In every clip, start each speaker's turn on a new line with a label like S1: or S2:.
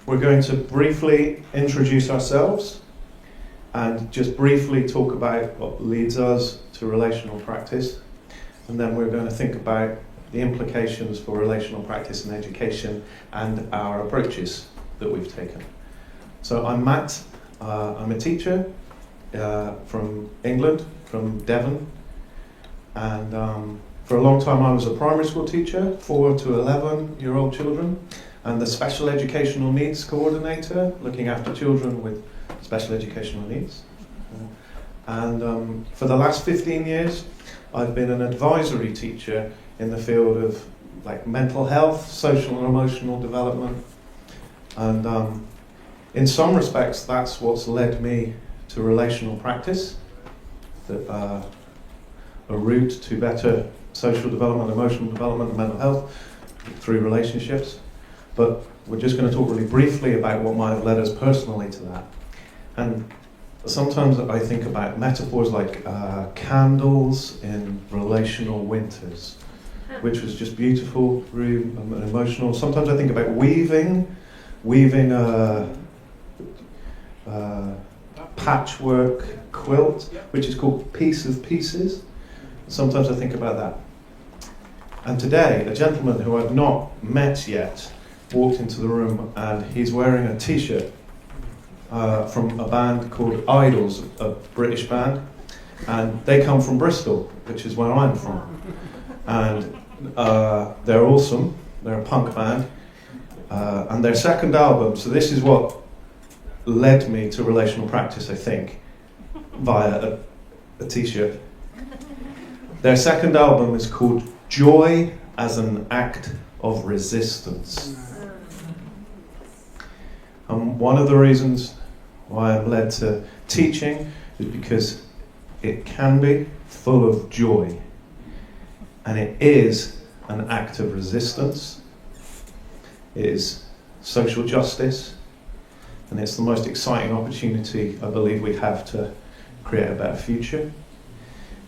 S1: We're going to briefly introduce ourselves and just briefly talk about what leads us to relational practice. And then we're going to think about the implications for relational practice in education and our approaches that we've taken. So I'm Matt. I'm a teacher from England, from Devon. And for a long time I was a primary school teacher, 4 to 11-year-old children, and the special educational needs coordinator, looking after children with special educational needs. And for the last 15 years, I've been an advisory teacher in the field of mental health, social and emotional development. And in some respects, that's what's led me to relational practice, a route to better social development, emotional development, and mental health through relationships. But we're just going to talk really briefly about what might have led us personally to that. And sometimes I think about metaphors like candles in relational winters, which was just beautiful, really emotional. Sometimes I think about weaving a patchwork quilt, which is called Piece of Pieces. Sometimes I think about that. And today, a gentleman who I've not met yet walked into the room, and he's wearing a t-shirt from a band called Idols, a British band, and they come from Bristol, which is where I'm from. And they're awesome. They're a punk band. And their second album, so this is what led me to relational practice, I think, via a t-shirt. Their second album is called Joy as an Act of Resistance. And one of the reasons why I'm led to teaching is because it can be full of joy. And it is an act of resistance. It is social justice. And it's the most exciting opportunity I believe we have to create a better future.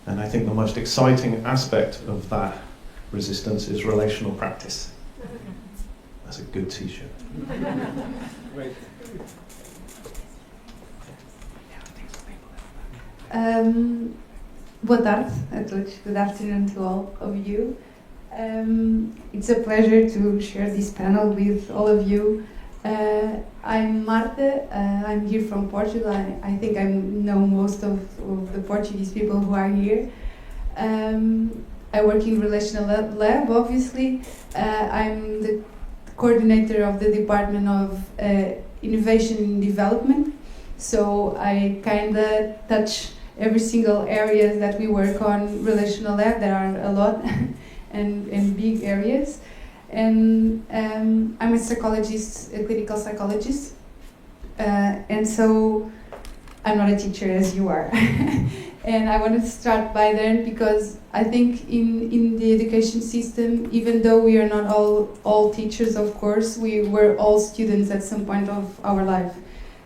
S1: And I think the most exciting aspect of that resistance is relational practice. That's a good t-shirt.
S2: Great.
S3: Boa tarde a todos. Good afternoon to all of you. It's a pleasure to share this panel with all of you. I'm Marta. I'm here from Portugal. I think I know most of the Portuguese people who are here. I work in Relational Lab, obviously. I'm the coordinator of the Department of Innovation and Development. So I kind of touch every single area that we work on Relational Lab. There are a lot and big areas. And I'm a psychologist, a clinical psychologist. And so I'm not a teacher as you are. And I wanted to start by then because I think in the education system, even though we are not all teachers, of course, we were all students at some point of our life.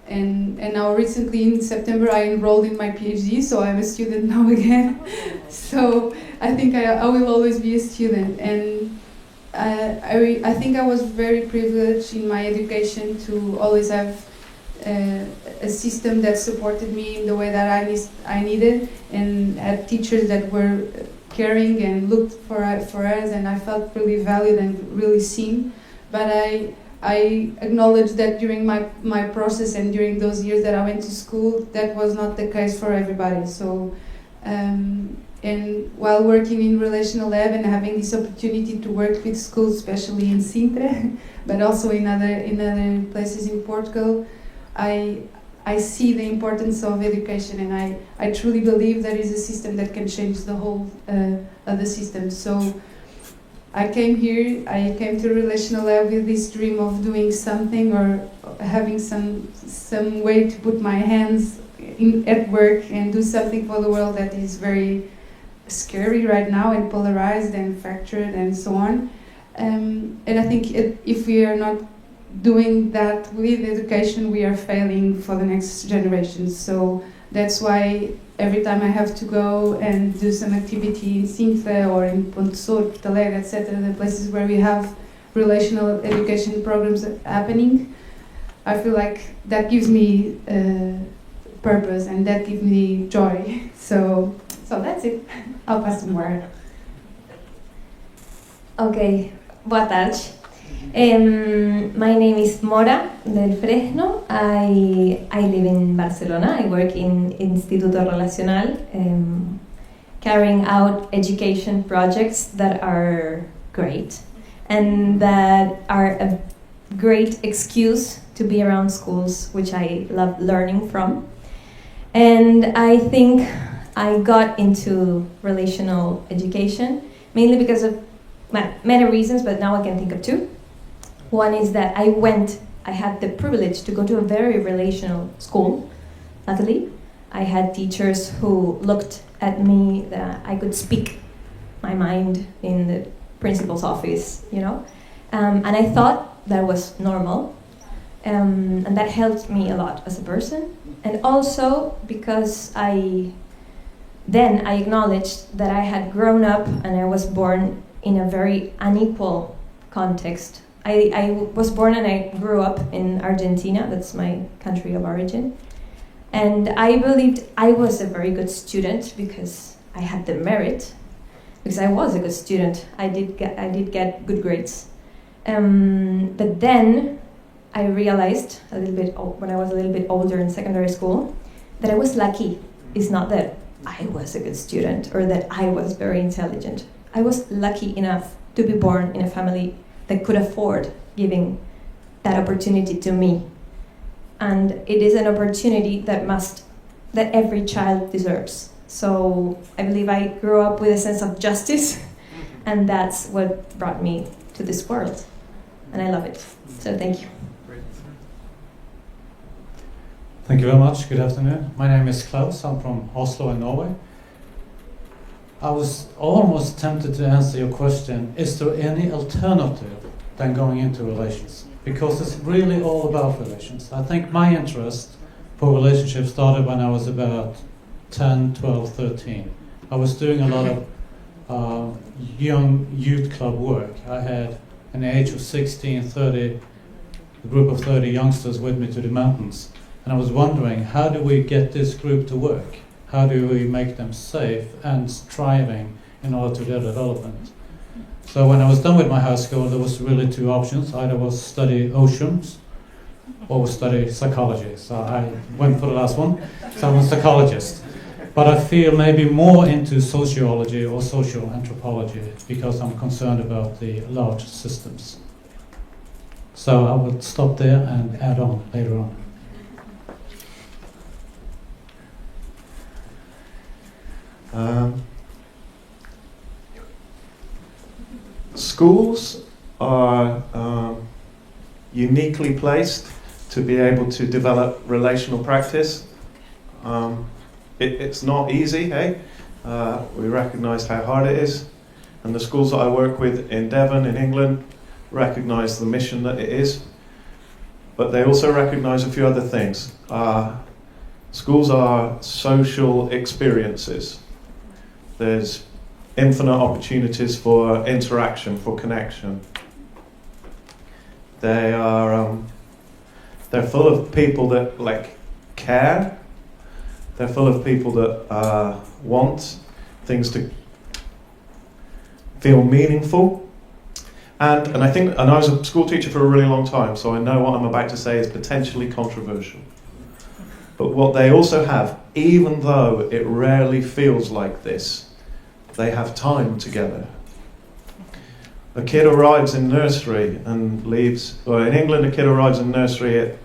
S3: And now recently in September I enrolled in my PhD, so I'm a student now again. So I think I will always be a student. And I think I was very privileged in my education to always have a system that supported me in the way that I needed, and had teachers that were caring and looked for us, and I felt really valued and really seen. But I acknowledge that during my process and during those years that I went to school, that was not the case for everybody. So, and while working in Relational Lab and having this opportunity to work with schools, especially in Sintra, but also in other places in Portugal, I see the importance of education, and I truly believe there is a system that can change the whole of the system. So I came to Relational Lab with this dream of doing something or having some way to put my hands at work and do something for the world that is very scary right now and polarized and fractured and so on. And I think if we are not doing that with education, we are failing for the next generations. So that's why every time I have to go and do some activity in Sintra or in Ponte Sor, Porto Alegre, etc., the places where we have relational education programs happening, I feel like that gives me purpose and that gives me joy. So that's it. I'll pass the word.
S4: Ok, boa tarde. My name is Mora del Fresno. I live in Barcelona. I work in Instituto Relacional, carrying out education projects that are great and that are a great excuse to be around schools, which I love learning from. And I think I got into relational education mainly because of many reasons, but now I can think of two. One is that I had the privilege to go to a very relational school, luckily. I had teachers who looked at me that I could speak my mind in the principal's office, you know. And I thought that was normal. And that helped me a lot as a person. And also because I acknowledged that I had grown up and I was born in a very unequal context. I was born and I grew up in Argentina, that's my country of origin. And I believed I was a very good student because I had the merit, because I was a good student. I did get good grades. But then I realized a little bit when I was a little bit older in secondary school that I was lucky. It's not that I was a good student or that I was very intelligent. I was lucky enough to be born in a family that could afford giving that opportunity to me. And it is an opportunity that every child deserves. So I believe I grew up with a sense of justice, and that's what brought me to this world. And I love it. So thank you.
S2: Thank you very much. Good afternoon. My name is Klaus. I'm from Oslo in Norway. I was almost tempted to answer your question, is there any alternative than going into relations? Because it's really all about relations. I think my interest for relationships started when I was about 10, 12, 13. I was doing a lot of young youth club work. I had an age of 16, 30, a group of 30 youngsters with me to the mountains. And I was wondering, how do we get this group to work? How do we make them safe and striving in order to their development? So when I was done with my high school, there was really two options. Either was study oceans or study psychology. So I went for the last one. So I'm a psychologist. But I feel maybe more into sociology or social anthropology because I'm concerned about the large systems. So I will stop there and add on later on.
S1: Schools are uniquely placed to be able to develop relational practice. It's not easy, hey? We recognise how hard it is, and the schools that I work with in Devon, in England, recognise the mission that it is, but they also recognise a few other things. Schools are social experiences. There's infinite opportunities for interaction, for connection. They are, they're full of people that care. They're full of people that want things to feel meaningful. And I was a school teacher for a really long time, so I know what I'm about to say is potentially controversial. But what they also have, even though it rarely feels like this, they have time together. A kid arrives in nursery and leaves, or in England a kid arrives in nursery at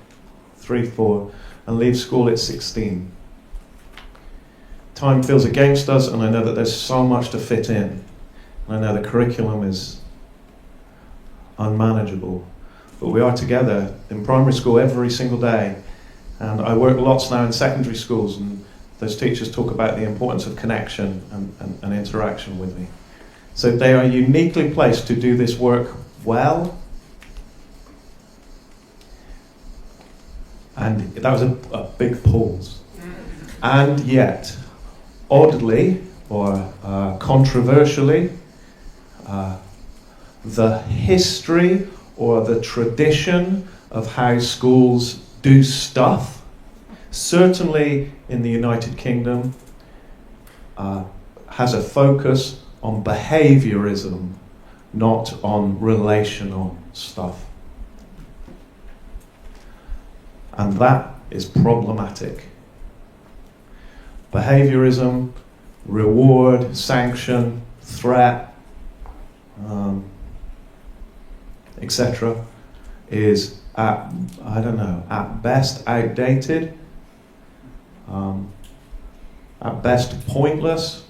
S1: 3, 4 and leaves school at 16. Time feels against us, and I know that there's so much to fit in. And I know the curriculum is unmanageable. But we are together in primary school every single day. And I work lots now in secondary schools, and those teachers talk about the importance of connection and interaction with me. So they are uniquely placed to do this work well. And that was a big pause. And yet, oddly, or controversially, the history or the tradition of how schools do stuff, certainly in the United Kingdom, has a focus on behaviorism, not on relational stuff. And that is problematic. Behaviorism, reward, sanction, threat, etc., is at best outdated, at best pointless,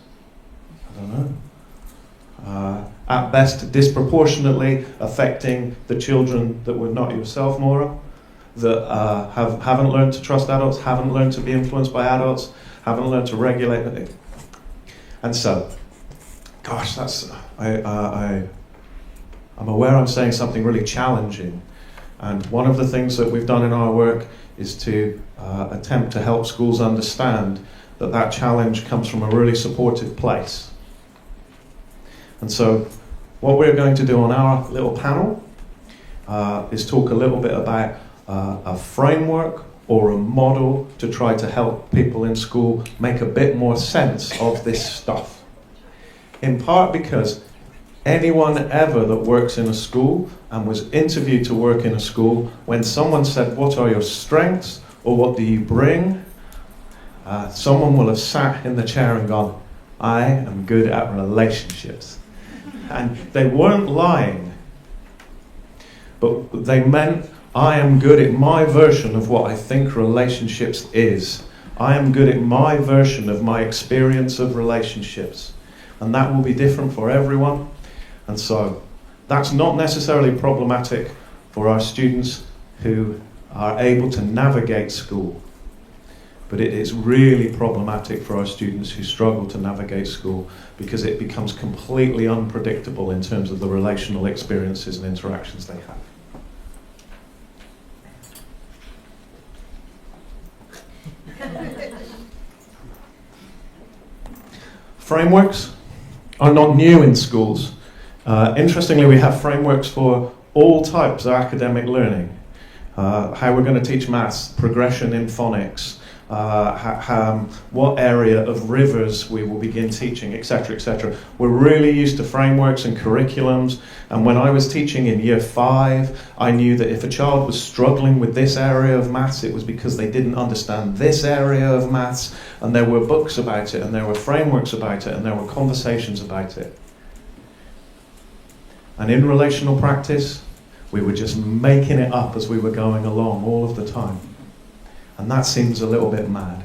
S1: at best disproportionately affecting the children that were not yourself, Maura, that haven't learned to trust adults, haven't learned to be influenced by adults, haven't learned to regulate it. And so, gosh, I'm aware I'm saying something really challenging. And one of the things that we've done in our work is to attempt to help schools understand that that challenge comes from a really supportive place. And so what we're going to do on our little panel is talk a little bit about a framework or a model to try to help people in school make a bit more sense of this stuff. In part because anyone ever that works in a school and was interviewed to work in a school, when someone said, "What are your strengths?" or "What do you bring?" Someone will have sat in the chair and gone, "I am good at relationships." And they weren't lying, but they meant, I am good at my version of what I think relationships is. I am good at my version of my experience of relationships. And that will be different for everyone. And so that's not necessarily problematic for our students who are able to navigate school. But it is really problematic for our students who struggle to navigate school because it becomes completely unpredictable in terms of the relational experiences and interactions they have. Frameworks are not new in schools. Interestingly, we have frameworks for all types of academic learning. How we're going to teach maths, progression in phonics, what area of rivers we will begin teaching, etc., etc. We're really used to frameworks and curriculums, and when I was teaching in year 5, I knew that if a child was struggling with this area of maths, it was because they didn't understand this area of maths, and there were books about it, and there were frameworks about it, and there were conversations about it. And in relational practice, we were just making it up as we were going along all of the time. And that seems a little bit mad.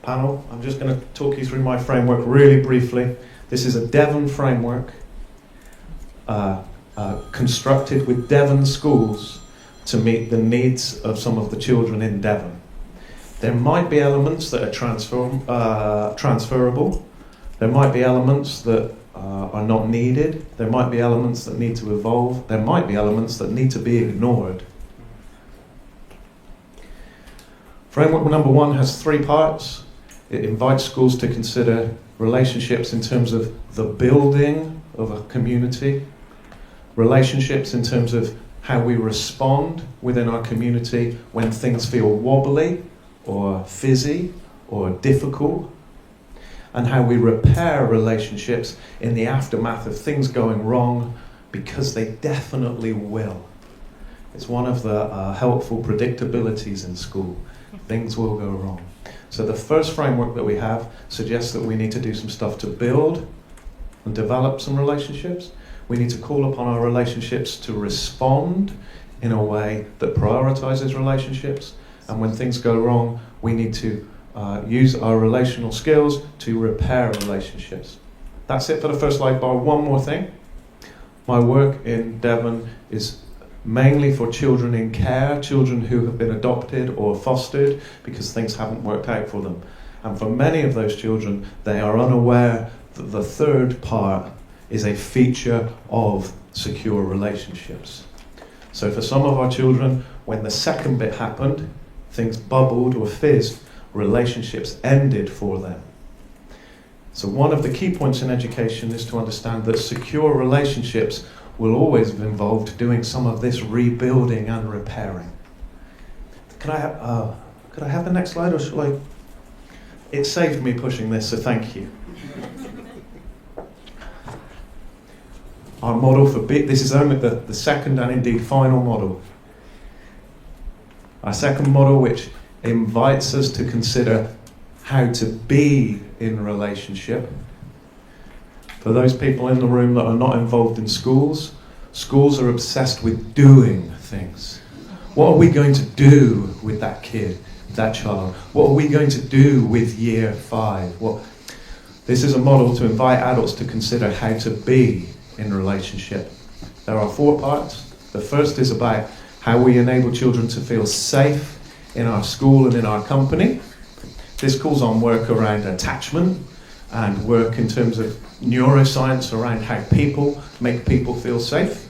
S1: Panel, I'm just going to talk you through my framework really briefly. This is a Devon framework constructed with Devon schools to meet the needs of some of the children in Devon. There might be elements that are transferable. There might be elements that are not needed. There might be elements that need to evolve. There might be elements that need to be ignored. Framework number 1 has 3 parts. It invites schools to consider relationships in terms of the building of a community, relationships in terms of how we respond within our community when things feel wobbly or fizzy or difficult, and how we repair relationships in the aftermath of things going wrong, because they definitely will. It's one of the helpful predictabilities in school. Things will go wrong. So the first framework that we have suggests that we need to do some stuff to build and develop some relationships. We need to call upon our relationships to respond in a way that prioritizes relationships. And when things go wrong, we need to use our relational skills to repair relationships. That's it for the first slide bar. One more thing. My work in Devon is mainly for children in care, children who have been adopted or fostered because things haven't worked out for them. And for many of those children, they are unaware that the third part is a feature of secure relationships. So for some of our children, when the second bit happened, things bubbled or fizzed, relationships ended for them. So one of the key points in education is to understand that secure relationships will always have involved doing some of this rebuilding and repairing. Could I have the next slide, or shall I? It saved me pushing this, so thank you. Our model for this is only the second and indeed final model. Our second model, which invites us to consider how to be in relationship. For those people in the room that are not involved in schools, schools are obsessed with doing things. What are we going to do with that kid, that child? What are we going to do with year 5? This is a model to invite adults to consider how to be in relationship. There are 4 parts. The first is about how we enable children to feel safe in our school and in our company. This calls on work around attachment and work in terms of neuroscience around how people make people feel safe.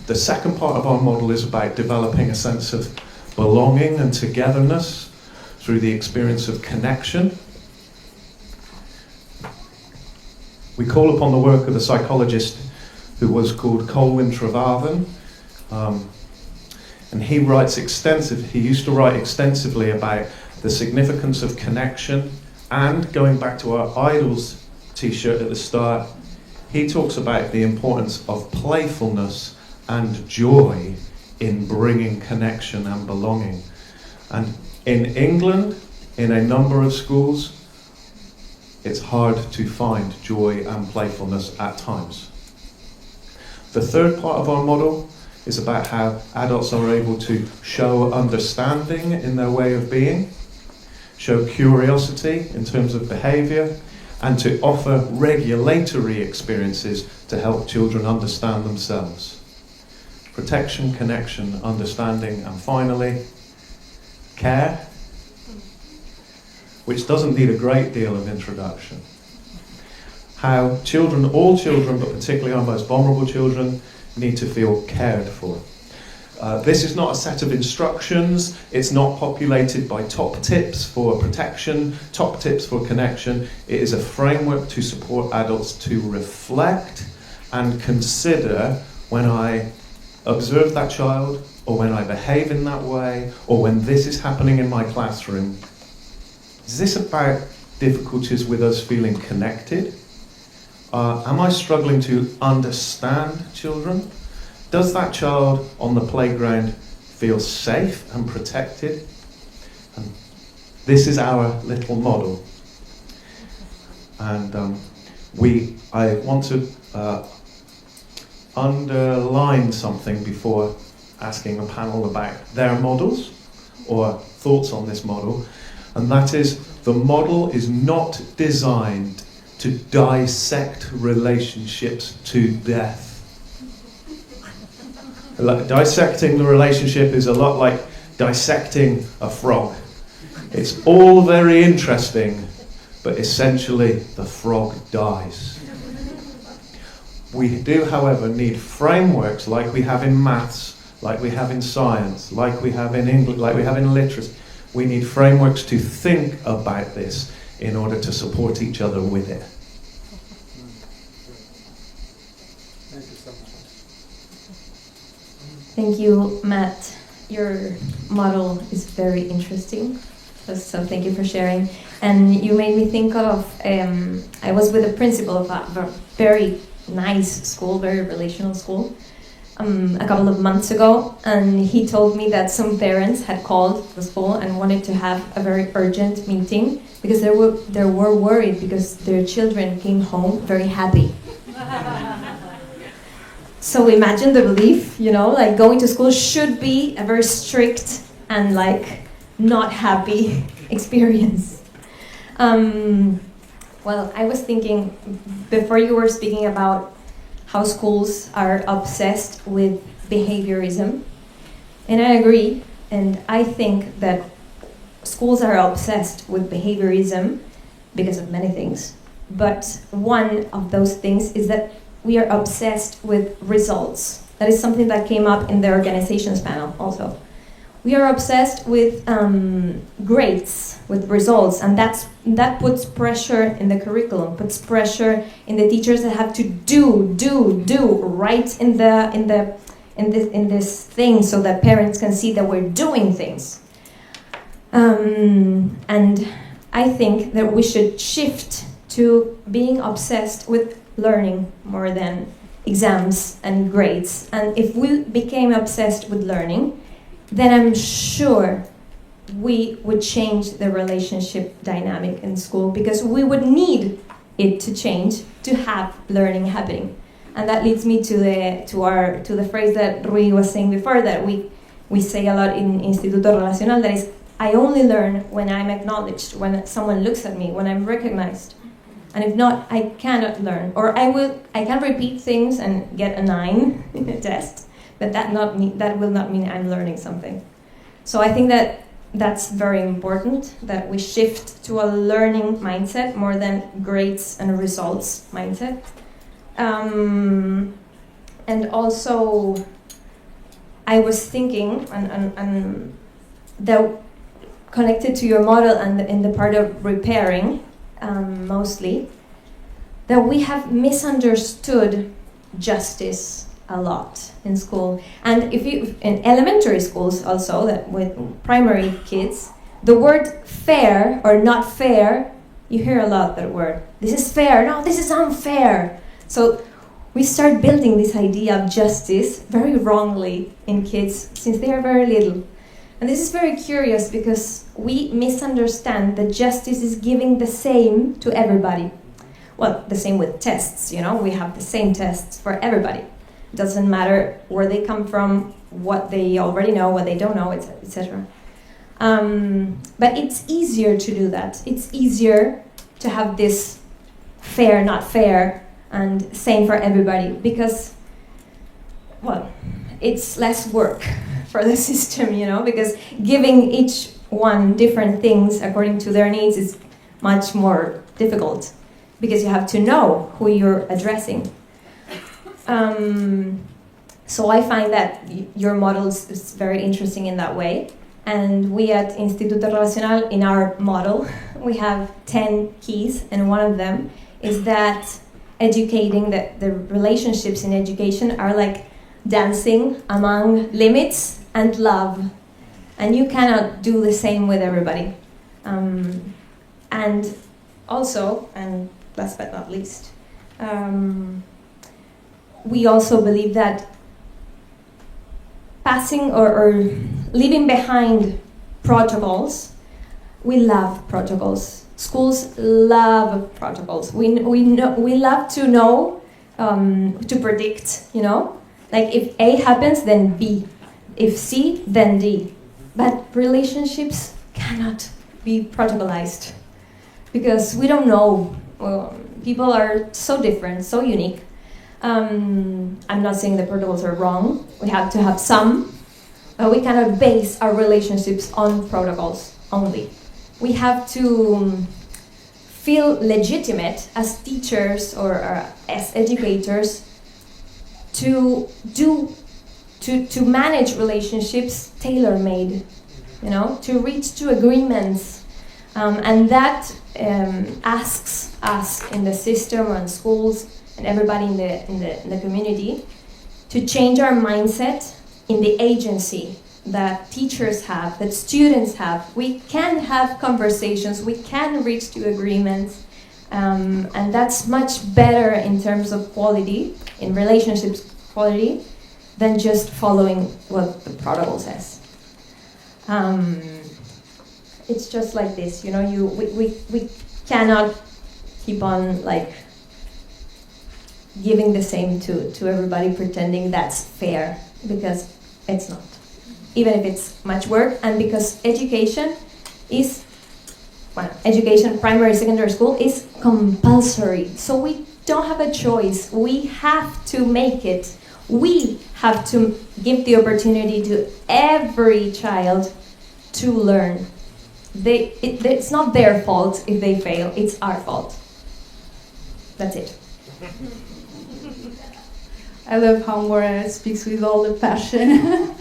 S1: The second part of our model is about developing a sense of belonging and togetherness through the experience of connection. We call upon the work of a psychologist who was called Colwyn Trevarthen, and he used to write extensively about the significance of connection, and going back to our Idols t-shirt at the start, he talks about the importance of playfulness and joy in bringing connection and belonging. And in England, in a number of schools, it's hard to find joy and playfulness at times. The third part of our model is about how adults are able to show understanding in their way of being, show curiosity in terms of behaviour, and to offer regulatory experiences to help children understand themselves. Protection, connection, understanding, and finally, care, which doesn't need a great deal of introduction. How children, all children, but particularly our most vulnerable children, need to feel cared for. This is not a set of instructions. It's not populated by top tips for protection, top tips for connection. It is a framework to support adults to reflect and consider, when I observe that child, or when I behave in that way, or when this is happening in my classroom, is this about difficulties with us feeling connected? Am I struggling to understand children? Does that child on the playground feel safe and protected? And this is our little model. And I want to underline something before asking the panel about their models or thoughts on this model, and that is, the model is not designed to dissect relationships to death. Dissecting the relationship is a lot like dissecting a frog. It's all very interesting, but essentially the frog dies. We do, however, need frameworks like we have in maths, like we have in science, like we have in English, like we have in literacy. We need frameworks to think about this in order to support each other with it.
S5: Thank you so much.
S4: Thank you, Matt. Your model is very interesting, so thank you for sharing. And you made me think of, I was with the principal of a very nice school, very relational school, a couple of months ago, and he told me that some parents had called the school and wanted to have a very urgent meeting because they were worried because their children came home very happy. So imagine the belief, like going to school should be a very strict and not happy experience. Well, I was thinking, before you were speaking about how schools are obsessed with behaviorism, and I agree, and I think that schools are obsessed with behaviorism because of many things, but one of those things is that we are obsessed with results. That is something that came up in the organizations panel also. we are obsessed with grades, with results, and that puts pressure in the curriculum, puts pressure in the teachers that have to do right in this thing, so that parents can see that we're doing things. And I think that we should shift to being obsessed with learning more than exams and grades. And if we became obsessed with learning, then I'm sure we would change the relationship dynamic in school, because we would need it to change to have learning happening. And that leads me to the phrase that Rui was saying before, that we say a lot in Instituto Relacional, that is, I only learn when I'm acknowledged, when someone looks at me, when I'm recognized. And if not, I cannot learn. Or I can repeat things and get a 9 in a test, but that will not mean I'm learning something. So I think that that's very important, that we shift to a learning mindset more than grades and results mindset. And also, I was thinking, and that connected to your model and in the part of repairing, mostly, that we have misunderstood justice a lot in school. And if you, in elementary schools also, that with primary kids, the word fair or not fair, you hear a lot that word. This is fair, no, this is unfair. So we start building this idea of justice very wrongly in kids since they are very little. And this is very curious, because we misunderstand that justice is giving the same to everybody. Well, the same with tests, you know, we have the same tests for everybody. It doesn't matter where they come from, what they already know, what they don't know, etc. But it's easier to do that. It's easier to have this fair, not fair, and same for everybody, because, well, it's less work for the system, you know, because giving each one different things according to their needs is much more difficult, because you have to know who you're addressing. So I find that your model is very interesting in that way. And we at Instituto Relacional, in our model, we have 10 keys, and one of them is that educating, that the relationships in education are like dancing among limits and love, and you cannot do the same with everybody. And also, and last but not least, we also believe that passing or leaving behind protocols, we love protocols. Schools love protocols. We love to know, to predict, you know? Like if A happens, then B. If C, then D. But relationships cannot be protocolized, because we don't know. People are so different, so unique. I'm not saying the protocols are wrong. We have to have some, but we cannot base our relationships on protocols only. We have to feel legitimate as teachers or as educators to manage relationships tailor-made, you know, to reach to agreements, and that asks us in the system and schools and everybody in the community to change our mindset in the agency that teachers have, that students have. We can have conversations, we can reach to agreements, and that's much better in terms of quality, in relationships quality, than just following what the protocol says. It's just like this, you know, we cannot keep on like giving the same to everybody, pretending that's fair, because it's not. Even if it's much work, and because education is, well, education, primary, secondary school is compulsory. So we don't have a choice. We have to make it. We have to give the opportunity to every child to learn. It's not their fault if they fail, it's our fault. That's it.
S3: I love how Maura speaks with all the passion.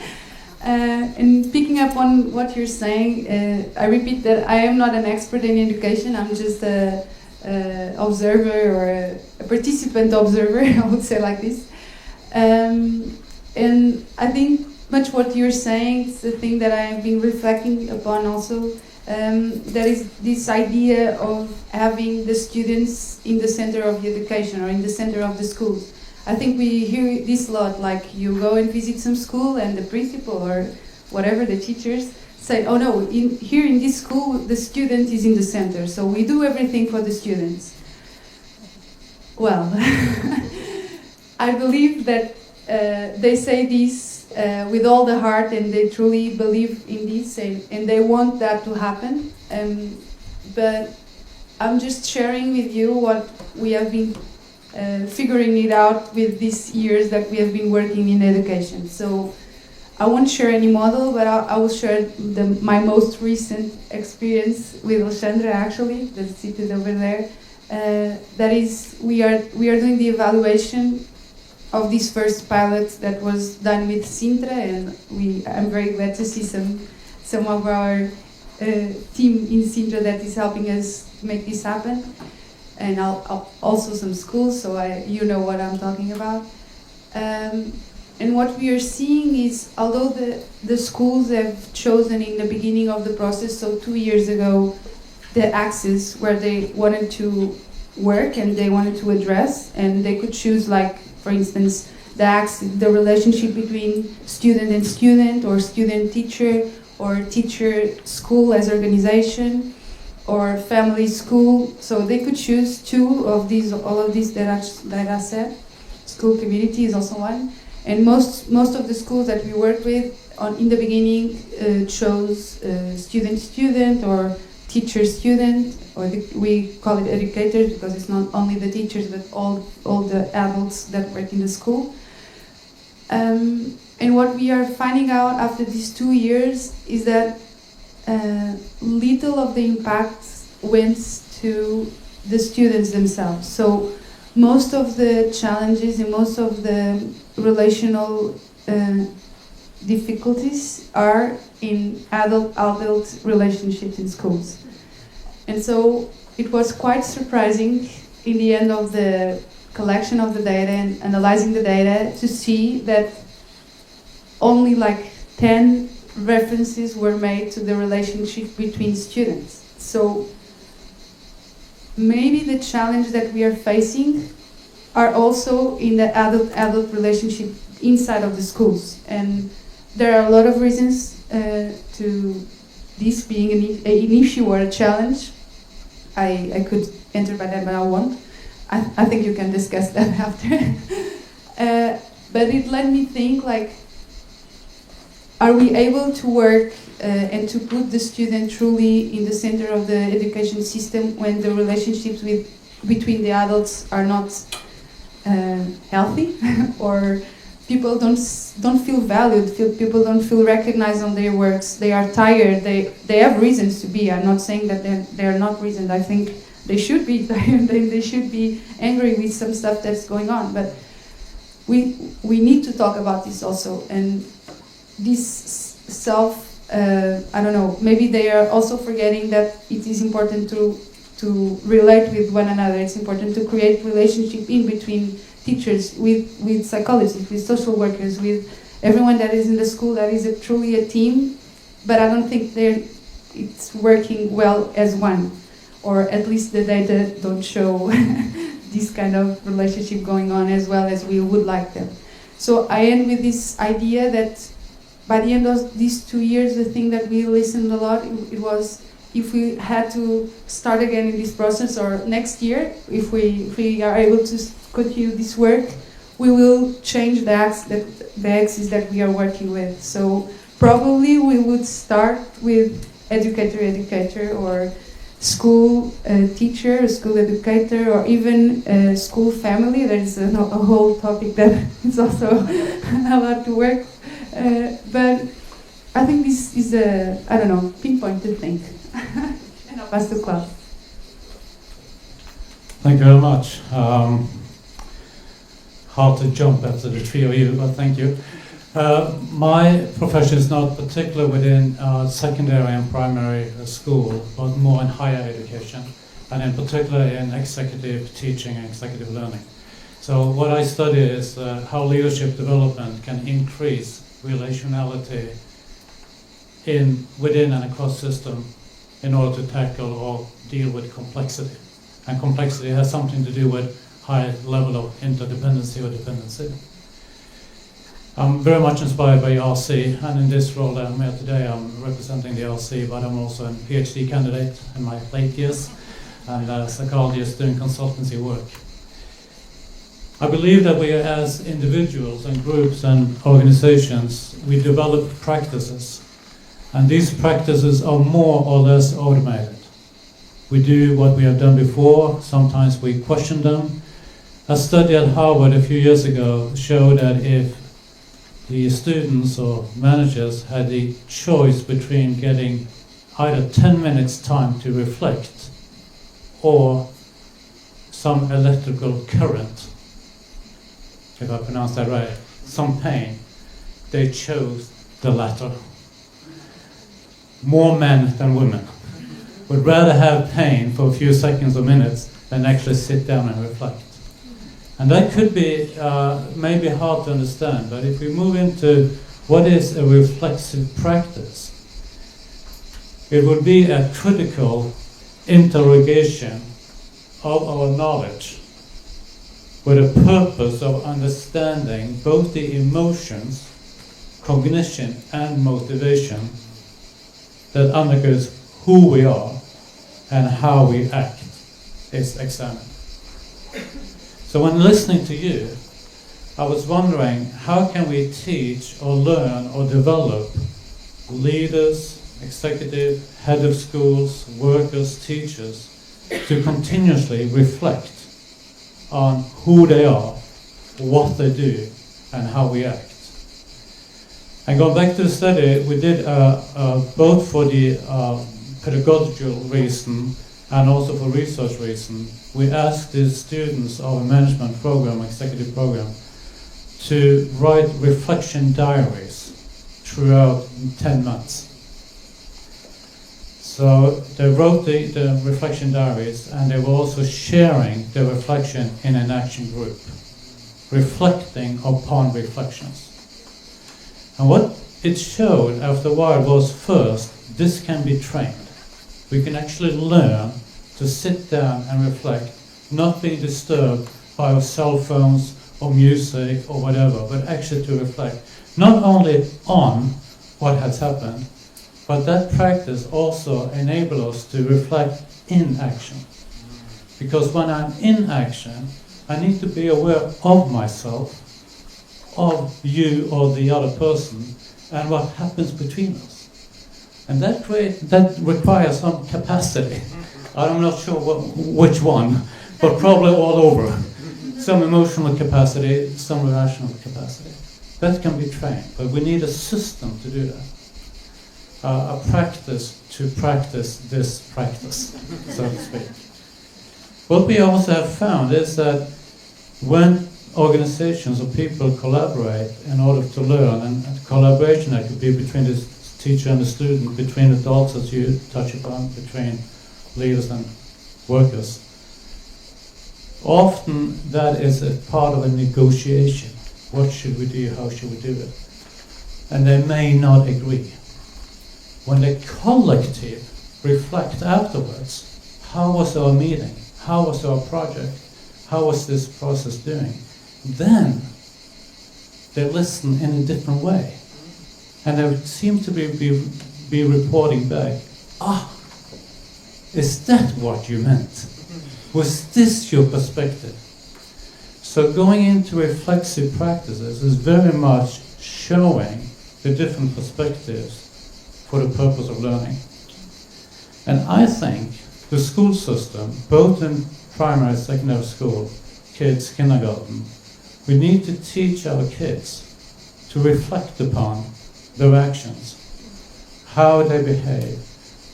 S3: And picking up on what you're saying, I repeat that I am not an expert in education. I'm just a observer or a participant observer, I would say like this. And I think much what you're saying is the thing that I've been reflecting upon also. There is this idea of having the students in the center of the education or in the center of the schools. I think we hear this a lot, like you go and visit some school and the principal or whatever, the teachers, say, oh no, here in this school the student is in the center, so we do everything for the students. Well, I believe that they say this with all the heart and they truly believe in this and they want that to happen. But I'm just sharing with you what we have been figuring it out with these years that we have been working in education. So I won't share any model, but I will share my most recent experience with Alexandra, actually, that's seated over there. That is, we are doing the evaluation of this first pilot that was done with Sintra, and I'm very glad to see some of our team in Sintra that is helping us make this happen, and also some schools, so you know what I'm talking about. And what we are seeing is, although the schools have chosen in the beginning of the process, so 2 years ago, the axis where they wanted to work and they wanted to address, and they could choose, like, for instance, the relationship between student and student, or student-teacher, or teacher-school as organization, or family-school. So they could choose two of these, all of these that I said. School community is also one. And most of the schools that we work with in the beginning chose student-student or teacher-student, or we call it educators because it's not only the teachers but all the adults that work in the school. And what we are finding out after these 2 years is that little of the impact went to the students themselves. So most of the challenges and most of the relational difficulties are in adult relationships in schools. And so it was quite surprising in the end of the collection of the data and analyzing the data to see that only like 10 references were made to the relationship between students. So maybe the challenge that we are facing are also in the adult relationship inside of the schools. And there are a lot of reasons to this being an issue or a challenge. I could enter by that, but I won't. I think you can discuss that after. But it led me think, like, are we able to work and to put the student truly in the center of the education system when the relationships between the adults are not healthy, or people don't feel valued, people don't feel recognized on their works, they are tired, they have reasons to be. I'm not saying that they're not reasoned. I think they should be tired, they should be angry with some stuff that's going on, but we need to talk about this also. And this I don't know, maybe they are also forgetting that it is important to relate with one another. It's important to create relationship in between teachers, with psychologists, with social workers, with everyone that is in the school. That is truly a team, but I don't think it's working well as one, or at least the data don't show this kind of relationship going on as well as we would like them. So I end with this idea that by the end of these 2 years, the thing that we listened a lot, it was, if we had to start again in this process, or next year, if we are able to continue this work, we will change the axis that we are working with. So probably we would start with educator, or school teacher, school educator, or even school family. There is a whole topic that is also a lot to work. But I think this is I don't know, pinpointed thing. And I'll pass to Klaus.
S2: Thank you very much. Hard to jump after the three of you, but thank you. My profession is not particular within secondary and primary school, but more in higher education, and in particular in executive teaching and executive learning. So what I study is how leadership development can increase relationality within an ecosystem in order to tackle or deal with complexity. And complexity has something to do with high level of interdependency or dependency. I'm very much inspired by RC, and in this role that I'm here today, I'm representing the RC, but I'm also a PhD candidate in my late years, and a psychologist doing consultancy work. I believe that we as individuals and groups and organizations, we develop practices, and these practices are more or less automated. We do what we have done before, sometimes we question them. A study at Harvard a few years ago showed that if the students or managers had the choice between getting either 10 minutes time to reflect or some electrical current, if I pronounce that right, some pain, they chose the latter. More men than women would rather have pain for a few seconds or minutes than actually sit down and reflect. And that could be maybe hard to understand, but if we move into what is a reflexive practice, it would be a critical interrogation of our knowledge with a purpose of understanding both the emotions, cognition, and motivation that undergoes who we are and how we act is examined. So when listening to you, I was wondering, how can we teach or learn or develop leaders, executive, head of schools, workers, teachers, to continuously reflect on who they are, what they do, and how we act. And going back to the study, we did both for the pedagogical reason and also for research reason, we asked the students of a management program, executive program, to write reflection diaries throughout 10 months. So they wrote the reflection diaries, and they were also sharing the reflection in an action group, reflecting upon reflections. And what it showed after a while was, first, this can be trained. We can actually learn to sit down and reflect, not being disturbed by our cell phones or music or whatever, but actually to reflect, not only on what has happened, but that practice also enables us to reflect in action. Because when I'm in action, I need to be aware of myself, of you or the other person, and what happens between us. And that requires some capacity. I'm not sure which one, but probably all over. Some emotional capacity, some rational capacity. That can be trained, but we need a system to do that. A practice to practice this practice, so to speak. What we also have found is that when organizations or people collaborate in order to learn, and collaboration that could be between the teacher and the student, between adults as you touch upon, between leaders and workers, often that is a part of a negotiation. What should we do? How should we do it? And they may not agree. When the collective reflect afterwards, how was our meeting? How was our project? How was this process doing? Then they listen in a different way. And they seem to be reporting back, is that what you meant? Was this your perspective? So going into reflexive practices is very much showing the different perspectives for the purpose of learning. And I think the school system, both in primary and secondary school, kids, kindergarten, we need to teach our kids to reflect upon their actions, how they behave,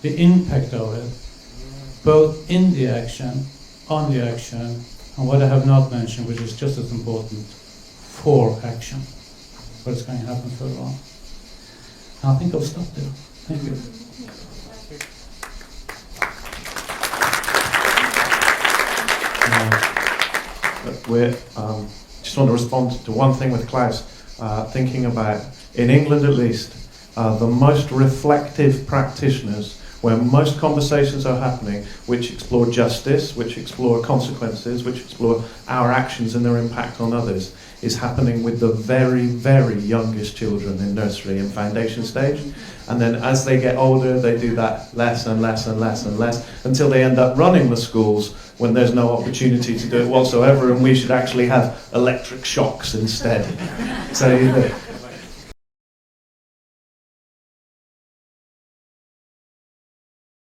S2: the impact of it, both in the action, on the action, and what I have not mentioned, which is just as important, for action. what's going to happen further on. I think I'll stop there. Thank you.
S1: We just want to respond to one thing with Klaus, thinking about, in England at least, the most reflective practitioners, where most conversations are happening, which explore justice, which explore consequences, which explore our actions and their impact on others, is happening with the very, very youngest children in nursery and foundation stage. And then as they get older, they do that less and less and less and less, until they end up running the schools when there's no opportunity to do it whatsoever, and we should actually have electric shocks instead. So